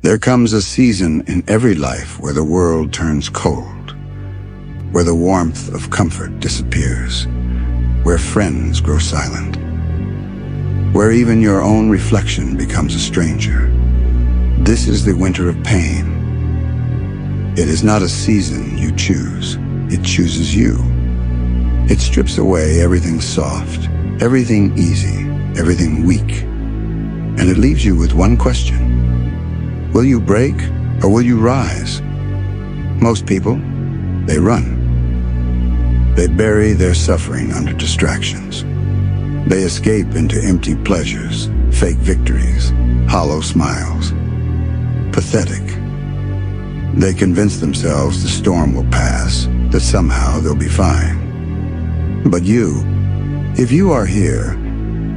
There comes a season in every life where the world turns cold, where the warmth of comfort disappears, where friends grow silent, where even your own reflection becomes a stranger. This is the winter of pain. It is not a season you choose, it chooses you. It strips away everything soft, everything easy, everything weak, and it leaves you with one question. Will you break or will you rise? Most people, they run. They bury their suffering under distractions. They escape into empty pleasures, fake victories, hollow smiles. Pathetic. They convince themselves the storm will pass, that somehow they'll be fine. But you, if you are here,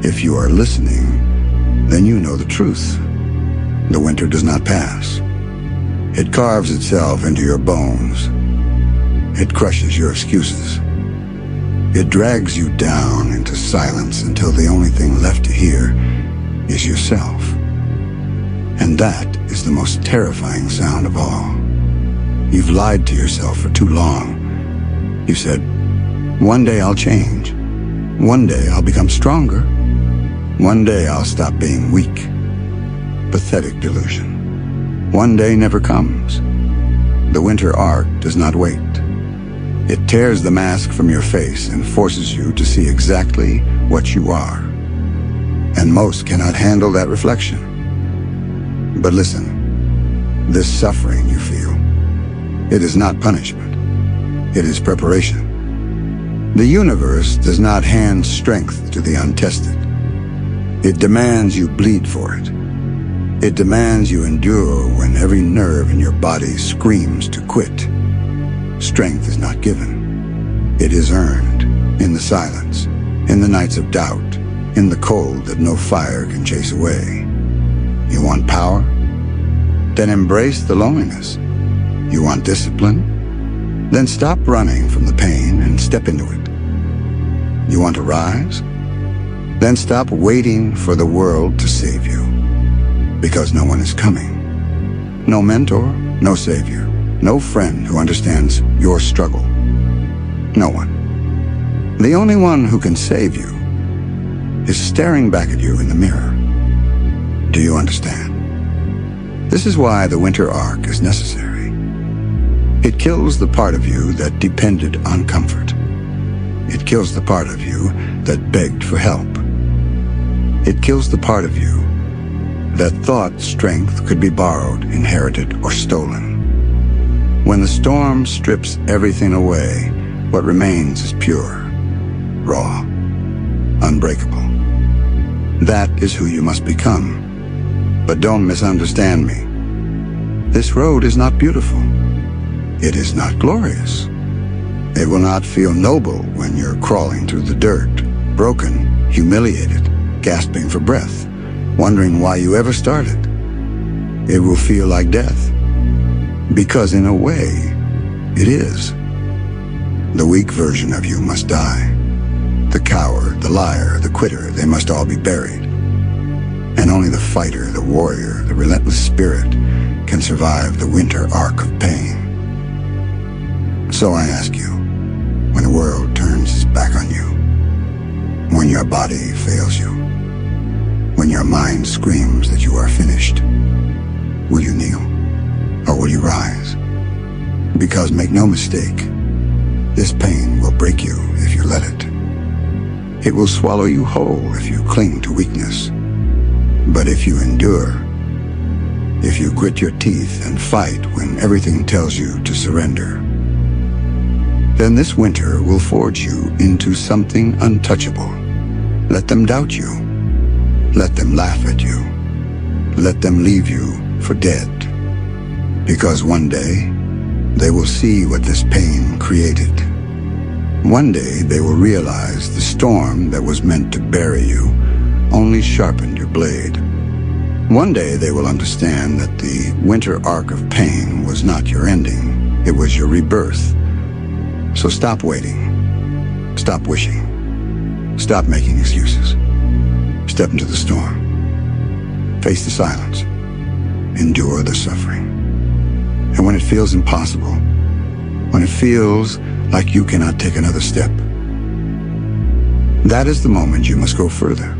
if you are listening, then you know the truth. The winter does not pass. It carves itself into your bones. It crushes your excuses. It drags you down into silence until the only thing left to hear is yourself. And that is the most terrifying sound of all. You've lied to yourself for too long. You said, one day I'll change. One day I'll become stronger. One day I'll stop being weak. Pathetic delusion. One day never comes. The winter arc does not wait. It tears the mask from your face and forces you to see exactly what you are. And most cannot handle that reflection. But listen, this suffering you feel, it is not punishment. It is preparation. The universe does not hand strength to the untested. It demands you bleed for it. It demands you endure when every nerve in your body screams to quit. Strength is not given. It is earned in the silence, in the nights of doubt, in the cold that no fire can chase away. You want power? Then embrace the loneliness. You want discipline? Then stop running from the pain and step into it. You want to rise? Then stop waiting for the world to save you. Because no one is coming. No mentor, no savior, no friend who understands your struggle. No one. The only one who can save you is staring back at you in the mirror. Do you understand? This is why the winter arc is necessary. It kills the part of you that depended on comfort. It kills the part of you that begged for help. It kills the part of you that thought strength could be borrowed, inherited, or stolen. When the storm strips everything away, what remains is pure, raw, unbreakable. That is who you must become. But don't misunderstand me. This road is not beautiful. It is not glorious. It will not feel noble when you're crawling through the dirt, broken, humiliated, gasping for breath, wondering why you ever started. It will feel like death. Because in a way, it is. The weak version of you must die. The coward, the liar, the quitter, they must all be buried. And only the fighter, the warrior, the relentless spirit can survive the winter arc of pain. So I ask you, when the world turns its back on you, when your body fails you, when your mind screams that you are finished, will you kneel or will you rise? Because make no mistake, this pain will break you if you let it. It will swallow you whole if you cling to weakness. But if you endure, if you grit your teeth and fight when everything tells you to surrender, then this winter will forge you into something untouchable. Let them doubt you. Let them laugh at you. Let them leave you for dead. Because one day, they will see what this pain created. One day, they will realize the storm that was meant to bury you only sharpened your blade. One day, they will understand that the winter arc of pain was not your ending. It was your rebirth. So stop waiting. Stop wishing. Stop making excuses. Step into the storm. Face the silence. endure the suffering. And when it feels impossible, when it feels like you cannot take another step, that is the moment you must go further.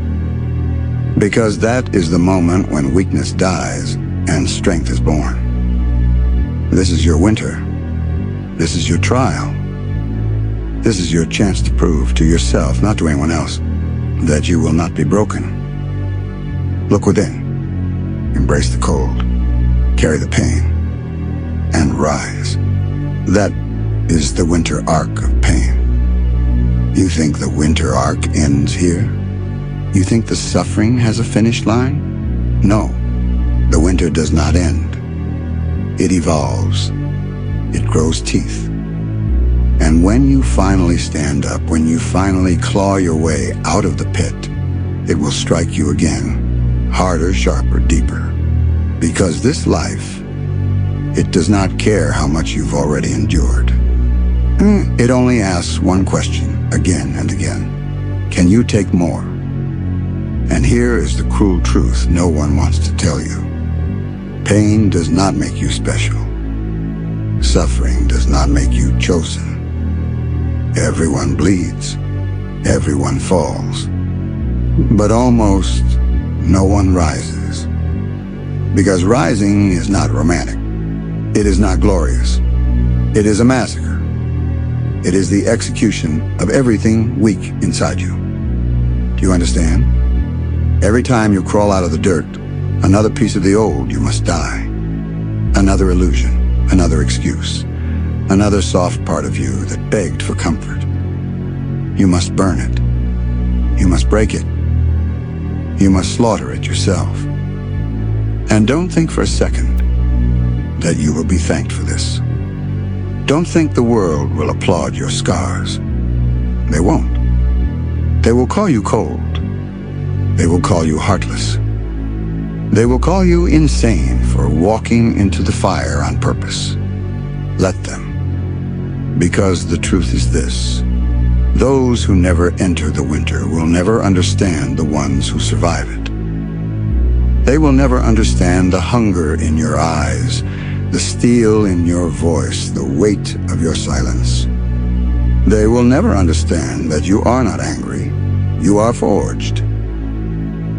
Because that is the moment when weakness dies and strength is born. This is your winter. This is your trial. This is your chance to prove to yourself, not to anyone else, that you will not be broken. Look within. Embrace the cold. Carry the pain. And rise. That is the winter arc of pain. You think the winter arc ends here? You think the suffering has a finish line? No, the winter does not end. It evolves. It grows teeth. And when you finally stand up, when you finally claw your way out of the pit, it will strike you again, harder, sharper, deeper. Because this life, it does not care how much you've already endured. It only asks one question, again and again. Can you take more? And here is the cruel truth no one wants to tell you. Pain does not make you special. Suffering does not make you chosen. Everyone bleeds. Everyone falls. But almost no one rises. Because rising is not romantic. It is not glorious. It is a massacre. It is the execution of everything weak inside you. Do you understand? Every time you crawl out of the dirt, another piece of the old you must die. Another illusion, another excuse, another soft part of you that begged for comfort. You must burn it. You must break it. You must slaughter it yourself. And don't think for a second that you will be thanked for this. Don't think the world will applaud your scars. They won't. They will call you cold. They will call you heartless. They will call you insane for walking into the fire on purpose. Let them. Because the truth is this: those who never enter the winter will never understand the ones who survive it. They will never understand the hunger in your eyes, the steel in your voice, the weight of your silence. They will never understand that you are not angry. You are forged.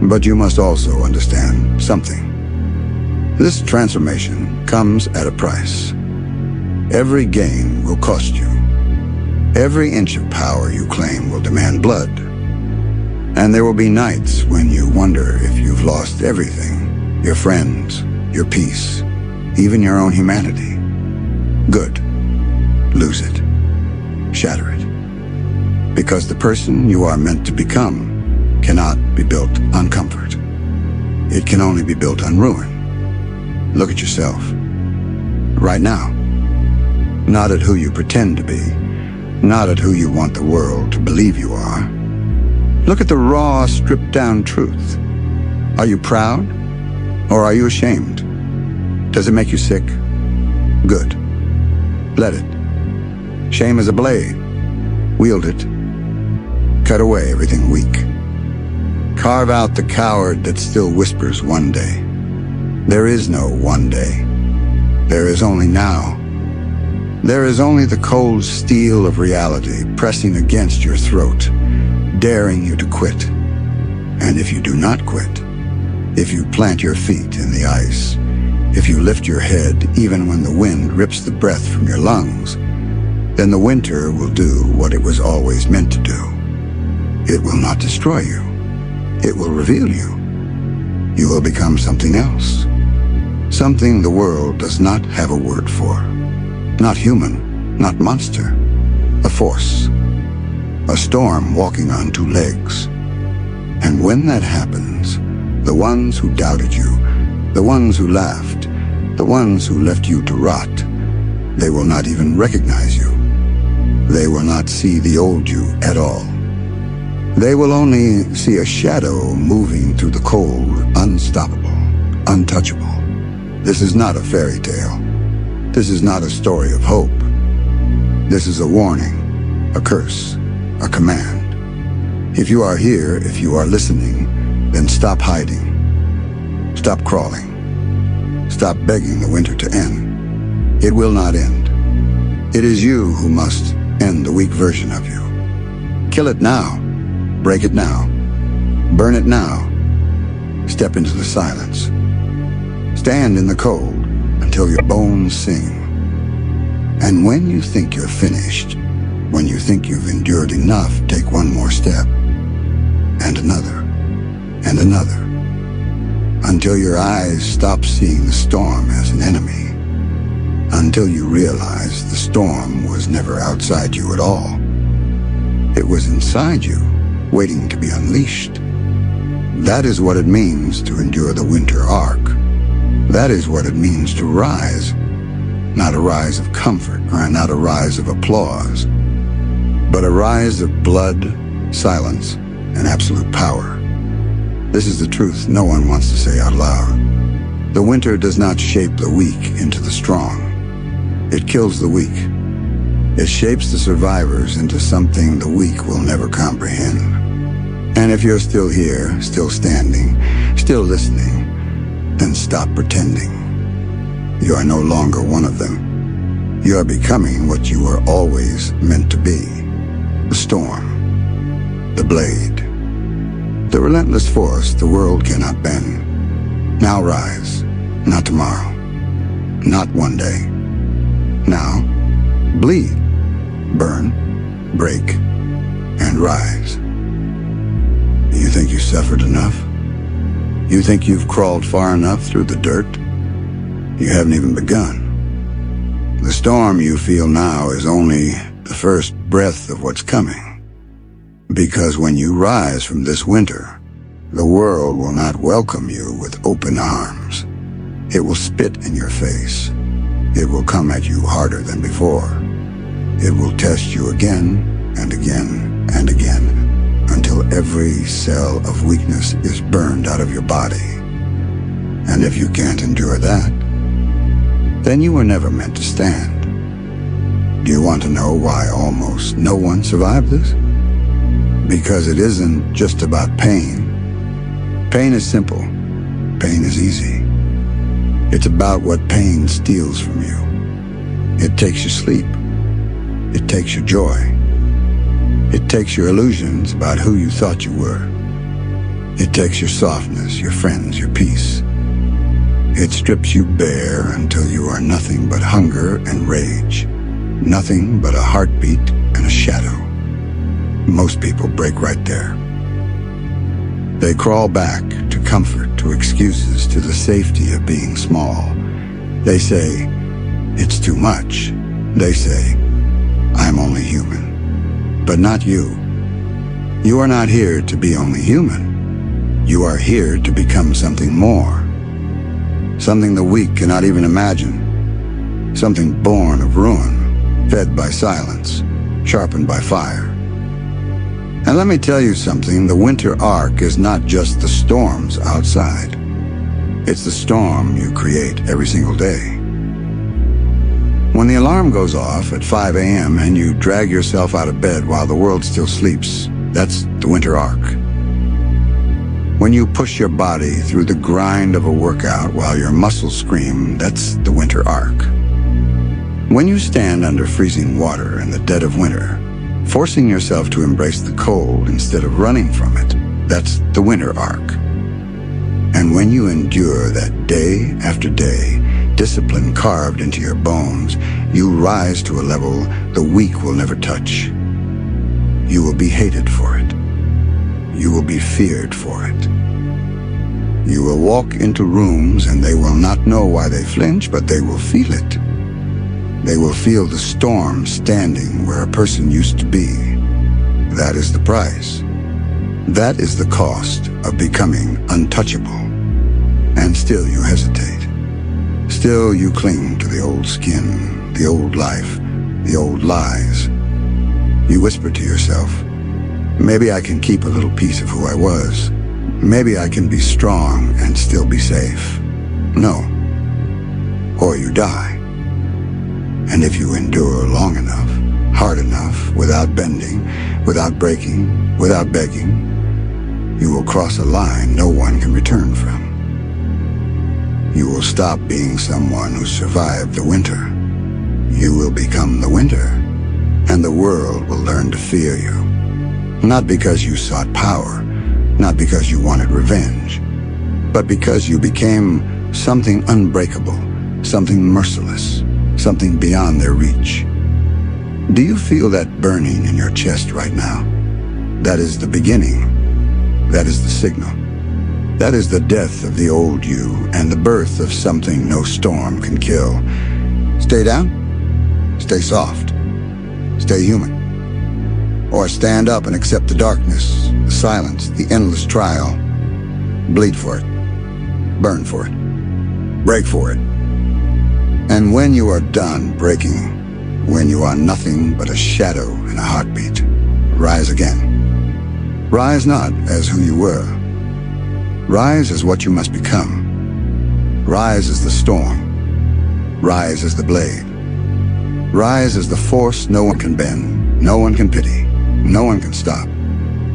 But you must also understand something. This transformation comes at a price. Every gain will cost you. Every inch of power you claim will demand blood. And there will be nights when you wonder if you've lost everything: your friends, your peace, even your own humanity. Good. Lose it. Shatter it. Because the person you are meant to become cannot be built on comfort. It can only be built on ruin. Look at yourself. Right now. Not at who you pretend to be. Not at who you want the world to believe you are. Look at the raw, stripped-down truth. Are you proud? Or are you ashamed? Does it make you sick? Good. Let it. Shame is a blade. Wield it. Cut away everything weak. Carve out the coward that still whispers one day. There is no one day. There is only now. There is only the cold steel of reality pressing against your throat, daring you to quit. And if you do not quit, if you plant your feet in the ice, if you lift your head even when the wind rips the breath from your lungs, then the winter will do what it was always meant to do. It will not destroy you. It will reveal you. You will become something else. Something the world does not have a word for. Not human, not monster. A force. A storm walking on two legs. And when that happens, the ones who doubted you, the ones who laughed, the ones who left you to rot, they will not even recognize you. They will not see the old you at all. They will only see a shadow moving through the cold, unstoppable, untouchable. This is not a fairy tale. This is not a story of hope. This is a warning, a curse, a command. If you are here, if you are listening, then stop hiding. Stop crawling. Stop begging the winter to end. It will not end. It is you who must end the weak version of you. Kill it now. Break it now. Burn it now. Step into the silence. Stand in the cold until your bones sing. And when you think you're finished, when you think you've endured enough, take one more step. And another. And another. Until your eyes stop seeing the storm as an enemy. Until you realize the storm was never outside you at all. It was inside you, waiting to be unleashed. That is what it means to endure the winter arc. That is what it means to rise. Not a rise of comfort, or not a rise of applause, but a rise of blood, silence, and absolute power. This is the truth no one wants to say out loud. The winter does not shape the weak into the strong. It kills the weak. It shapes the survivors into something the weak will never comprehend. And if you're still here, still standing, still listening, then stop pretending. You are no longer one of them. You are becoming what you were always meant to be. The storm. The blade. The relentless force the world cannot bend. Now rise. Not tomorrow. Not one day. Now, bleed, burn, break, and rise. You think you suffered enough? You think you've crawled far enough through the dirt? You haven't even begun. The storm you feel now is only the first breath of what's coming. Because when you rise from this winter, the world will not welcome you with open arms. It will spit in your face. It will come at you harder than before. It will test you again and again and again until every cell of weakness is burned out of your body. And if you can't endure that, then you were never meant to stand. Do you want to know why almost no one survived this? Because it isn't just about pain. Pain is simple. Pain is easy. It's about what pain steals from you. It takes your sleep. It takes your joy. It takes your illusions about who you thought you were. It takes your softness, your friends, your peace. It strips you bare until you are nothing but hunger and rage. Nothing but a heartbeat and a shadow. Most people break right there. They crawl back to comfort, to excuses, to the safety of being small. They say, it's too much. They say, I'm only human. But not you. You are not here to be only human. You are here to become something more. Something the weak cannot even imagine. Something born of ruin, fed by silence, sharpened by fire. And let me tell you something, the winter arc is not just the storms outside. It's the storm you create every single day. When the alarm goes off at 5 a.m. and you drag yourself out of bed while the world still sleeps, that's the winter arc. When you push your body through the grind of a workout while your muscles scream, that's the winter arc. When you stand under freezing water in the dead of winter, forcing yourself to embrace the cold instead of running from it, that's the winter arc. And when you endure that day after day, discipline carved into your bones, you rise to a level the weak will never touch. You will be hated for it. You will be feared for it. You will walk into rooms and they will not know why they flinch, but they will feel it. They will feel the storm standing where a person used to be. That is the price. That is the cost of becoming untouchable. And still you hesitate. Still you cling to the old skin, the old life, the old lies. You whisper to yourself, maybe I can keep a little piece of who I was. Maybe I can be strong and still be safe. No. Or you die. And if you endure long enough, hard enough, without bending, without breaking, without begging, you will cross a line no one can return from. You will stop being someone who survived the winter. You will become the winter, and the world will learn to fear you. Not because you sought power, not because you wanted revenge, but because you became something unbreakable, something merciless, something beyond their reach. Do you feel that burning in your chest right now? That is the beginning. That is the signal. That is the death of the old you and the birth of something no storm can kill. Stay down. Stay soft. Stay human. Or stand up and accept the darkness, the silence, the endless trial. Bleed for it. Burn for it. Break for it. And when you are done breaking, when you are nothing but a shadow and a heartbeat, rise again. Rise not as who you were. Rise as what you must become. Rise as the storm. Rise as the blade. Rise as the force no one can bend, no one can pity, no one can stop.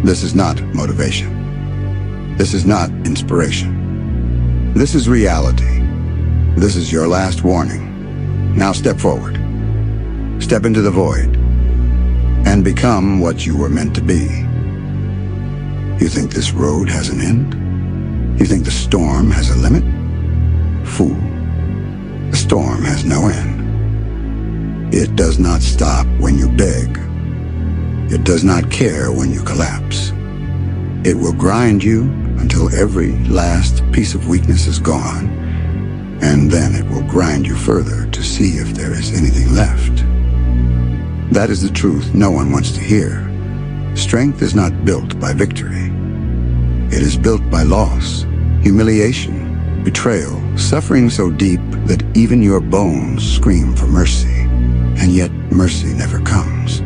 This is not motivation. This is not inspiration. This is reality. This is your last warning. Now step forward. Step into the void and become what you were meant to be. You think this road has an end? You think the storm has a limit? Fool. The storm has no end. It does not stop when you beg. It does not care when you collapse. It will grind you until every last piece of weakness is gone, and then it will grind you further to see if there is anything left. That is the truth no one wants to hear. Strength is not built by victory. It is built by loss, humiliation, betrayal, suffering so deep that even your bones scream for mercy, and yet mercy never comes.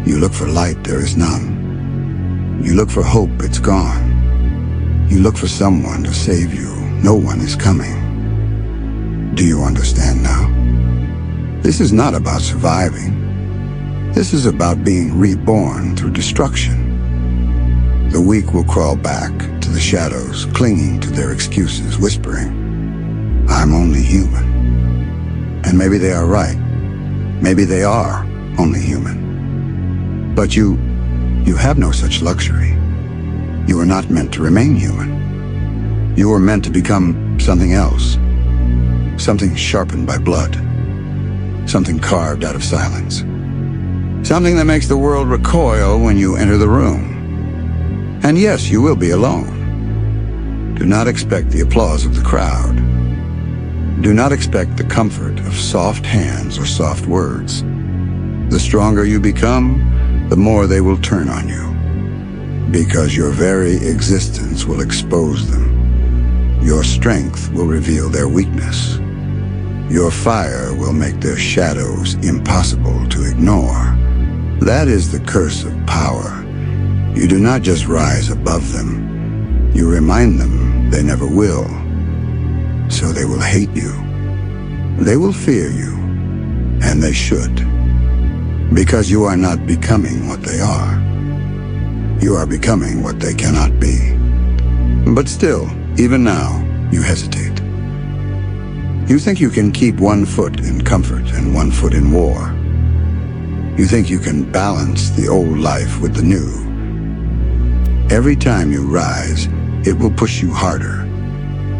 You look for light, there is none. You look for hope, it's gone. You look for someone to save you, no one is coming. Do you understand now? This is not about surviving. This is about being reborn through destruction. The weak will crawl back to the shadows, clinging to their excuses, whispering, "I'm only human." And maybe they are right. Maybe they are only human. But you have no such luxury. You are not meant to remain human. You are meant to become something else. Something sharpened by blood. Something carved out of silence. Something that makes the world recoil when you enter the room. And yes, you will be alone. Do not expect the applause of the crowd. Do not expect the comfort of soft hands or soft words. The stronger you become, the more they will turn on you, because your very existence will expose them. Your strength will reveal their weakness. Your fire will make their shadows impossible to ignore. That is the curse of power. You do not just rise above them. You remind them they never will. So they will hate you. They will fear you. And they should. Because you are not becoming what they are. You are becoming what they cannot be. But still, even now, you hesitate. You think you can keep one foot in comfort and one foot in war. You think you can balance the old life with the new. Every time you rise, it will push you harder.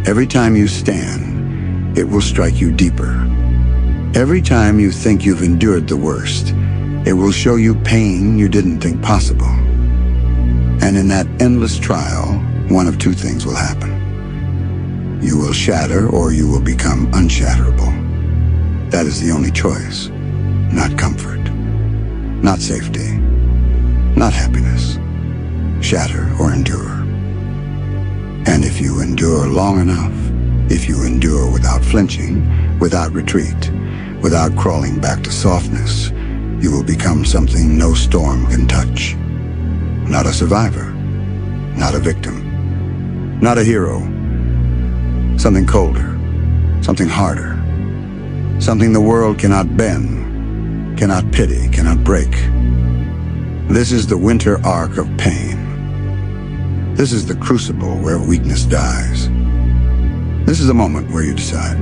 Every time you stand, it will strike you deeper. Every time you think you've endured the worst, it will show you pain you didn't think possible. And in that endless trial, one of two things will happen. You will shatter or you will become unshatterable. That is the only choice. Not comfort. Not safety. Not happiness. Shatter or endure. And if you endure long enough, if you endure without flinching, without retreat, without crawling back to softness, you will become something no storm can touch. Not a survivor. Not a victim. Not a hero. Something colder. Something harder. Something the world cannot bend, cannot pity, cannot break. This is the winter arc of pain. This is the crucible where weakness dies. This is the moment where you decide.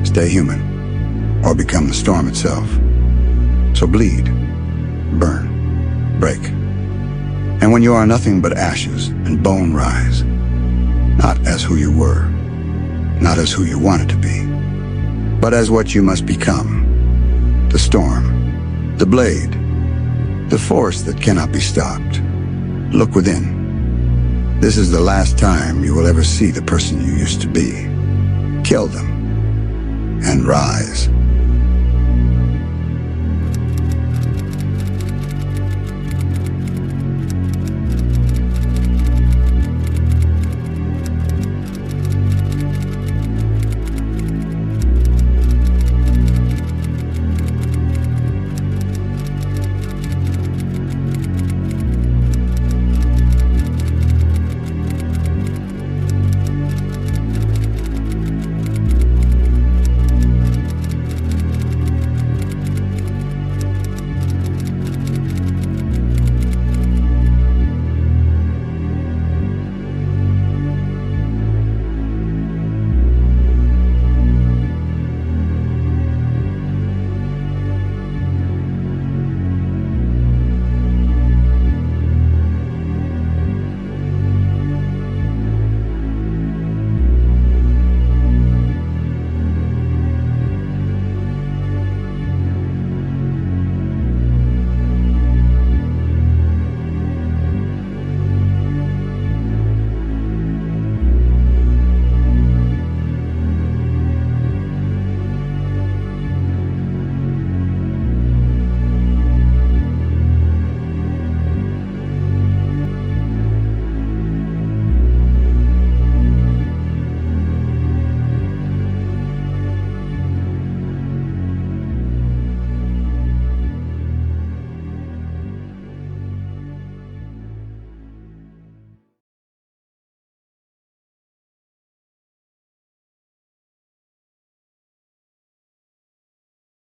Stay human, or become the storm itself. So bleed, burn, break. And when you are nothing but ashes and bone rise, not as who you were, not as who you wanted to be, but as what you must become. The storm, the blade, the force that cannot be stopped. Look within. This is the last time you will ever see the person you used to be. Kill them and rise.